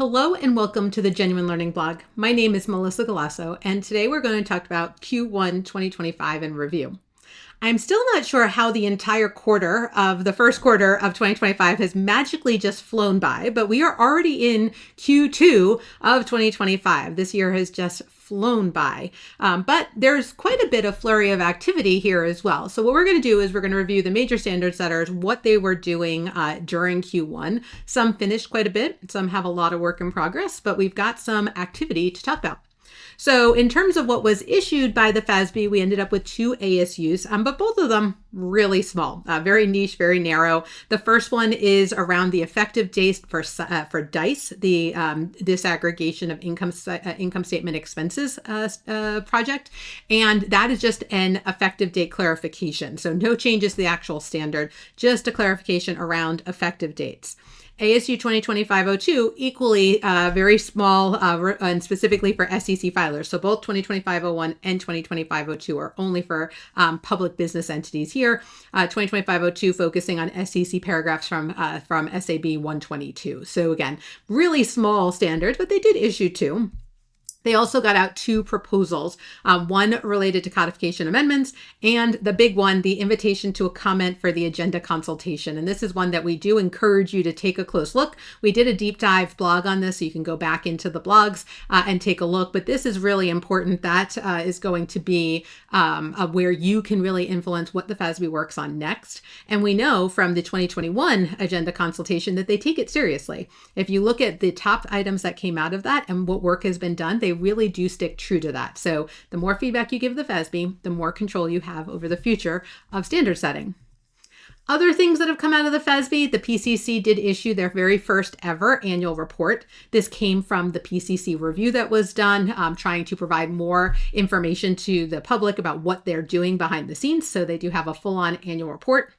Hello and welcome to the Genuine Learning Blog. My name is Melissa Galasso, and today we're going to talk about Q1 2025 in review. I'm still not sure how the entire quarter of the first quarter of 2025 has magically just flown by, but we are already in Q2 of 2025. This year has just flown by, but there's quite a bit of flurry of activity here as well. So what we're going to do is we're going to review the major standard setters, what they were doing during Q1. Some finished quite a bit, some have a lot of work in progress, but we've got some activity to talk about. So in terms of what was issued by the FASB, we ended up with 2 ASUs, but both of them really small, very niche, very narrow. The first one is around the effective date for DICE, the disaggregation of income statement expenses project. And that is just an effective date clarification. So no changes to the actual standard, just a clarification around effective dates. ASU 2025-02, equally very small and specifically for SEC filers. So both 2025-01 and 2025-02 are only for public business entities here. 2025-02 focusing on SEC paragraphs from SAB 122. So again, really small standards, but they did issue 2. They also got out 2 proposals, one related to codification amendments, and the big one, the invitation to a comment for the agenda consultation. And this is one that we do encourage you to take a close look. We did a deep dive blog on this, so you can go back into the blogs and take a look. But this is really important. That is going to be where you can really influence what the FASB works on next. And we know from the 2021 agenda consultation that they take it seriously. If you look at the top items that came out of that and what work has been done, they really do stick true to that. So the more feedback you give the FASB, the more control you have over the future of standard setting. Other things that have come out of the FASB, the PCC did issue their very first ever annual report. This came from the PCC review that was done, trying to provide more information to the public about what they're doing behind the scenes. So they do have a full-on annual report.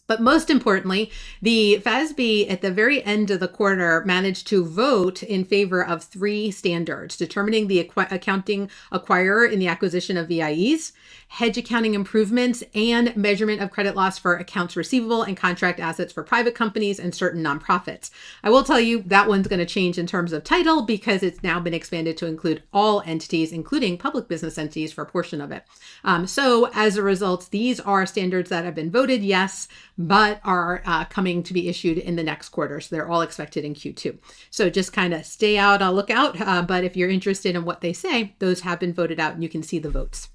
But most importantly, the FASB at the very end of the quarter managed to vote in favor of 3 standards: determining the accounting acquirer in the acquisition of VIEs, hedge accounting improvements, and measurement of credit loss for accounts receivable and contract assets for private companies and certain nonprofits. I will tell you that one's going to change in terms of title because it's now been expanded to include all entities, including public business entities for a portion of it. So as a result, these are standards that have been voted yes, but are coming to be issued in the next quarter. So they're all expected in Q2. So just kind of stay out, look out. But if you're interested in what they say, those have been voted out and you can see the votes.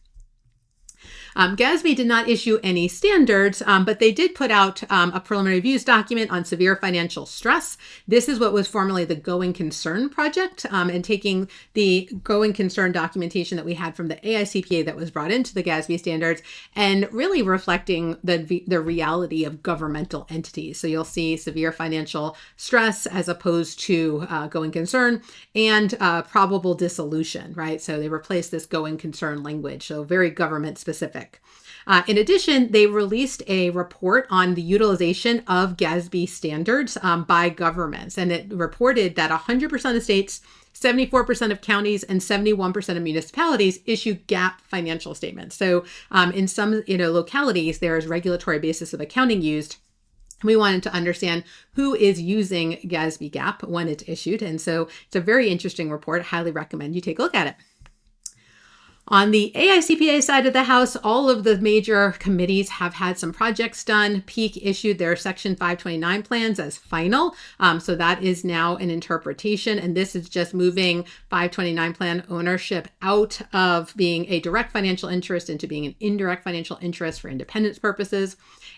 GASB did not issue any standards, but they did put out a preliminary views document on severe financial stress. This is what was formerly the Going Concern project, and taking the Going Concern documentation that we had from the AICPA that was brought into the GASB standards and really reflecting the reality of governmental entities. So you'll see severe financial stress as opposed to going concern and probable dissolution, right? So they replaced this going concern language, so very government specific. In addition, they released a report on the utilization of GASB standards by governments, and it reported that 100% of states, 74% of counties, and 71% of municipalities issue GAAP financial statements. So in some localities, there is regulatory basis of accounting used. We wanted to understand who is using GASB GAAP when it's issued, and so it's a very interesting report. I highly recommend you take a look at it. On the AICPA side of the house, all of the major committees have had some projects done. Peak issued their Section 529 plans as final. So that is now an interpretation. And this is just moving 529 plan ownership out of being a direct financial interest into being an indirect financial interest for independence purposes.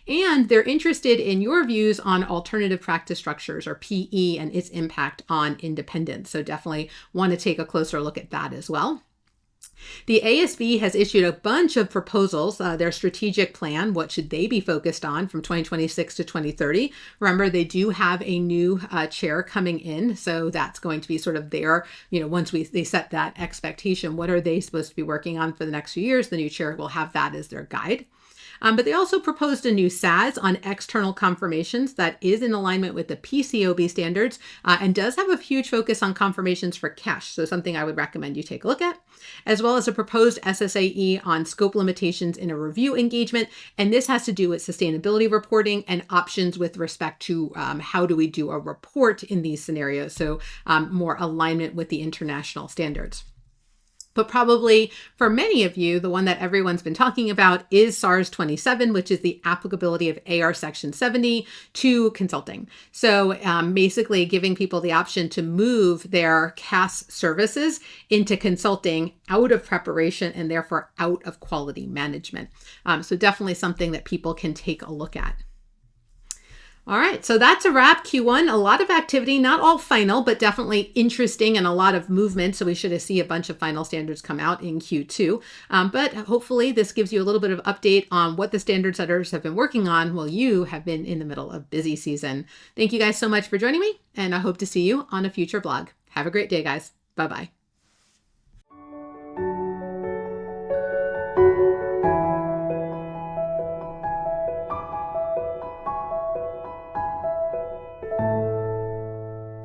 And they're interested in your views on alternative practice structures, or PE, and its impact on independence. So definitely want to take a closer look at that as well. The ASB has issued a bunch of proposals, their strategic plan, what should they be focused on from 2026 to 2030. Remember, they do have a new chair coming in, so that's going to be sort of their, once they set that expectation, what are they supposed to be working on for the next few years? The new chair will have that as their guide. But they also proposed a new SAS on external confirmations that is in alignment with the PCAOB standards and does have a huge focus on confirmations for cash. So something I would recommend you take a look at, as well as a proposed SSAE on scope limitations in a review engagement. And this has to do with sustainability reporting and options with respect to how do we do a report in these scenarios. So more alignment with the international standards. But probably for many of you, the one that everyone's been talking about is SARS 27, which is the applicability of AR Section 70 to consulting. So basically giving people the option to move their CAS services into consulting out of preparation and therefore out of quality management. So definitely something that people can take a look at. All right, so that's a wrap. Q1, a lot of activity, not all final, but definitely interesting and a lot of movement. So we should see a bunch of final standards come out in Q2. But hopefully this gives you a little bit of update on what the standard setters have been working on while you have been in the middle of busy season. Thank you guys so much for joining me, and I hope to see you on a future blog. Have a great day, guys. Bye-bye.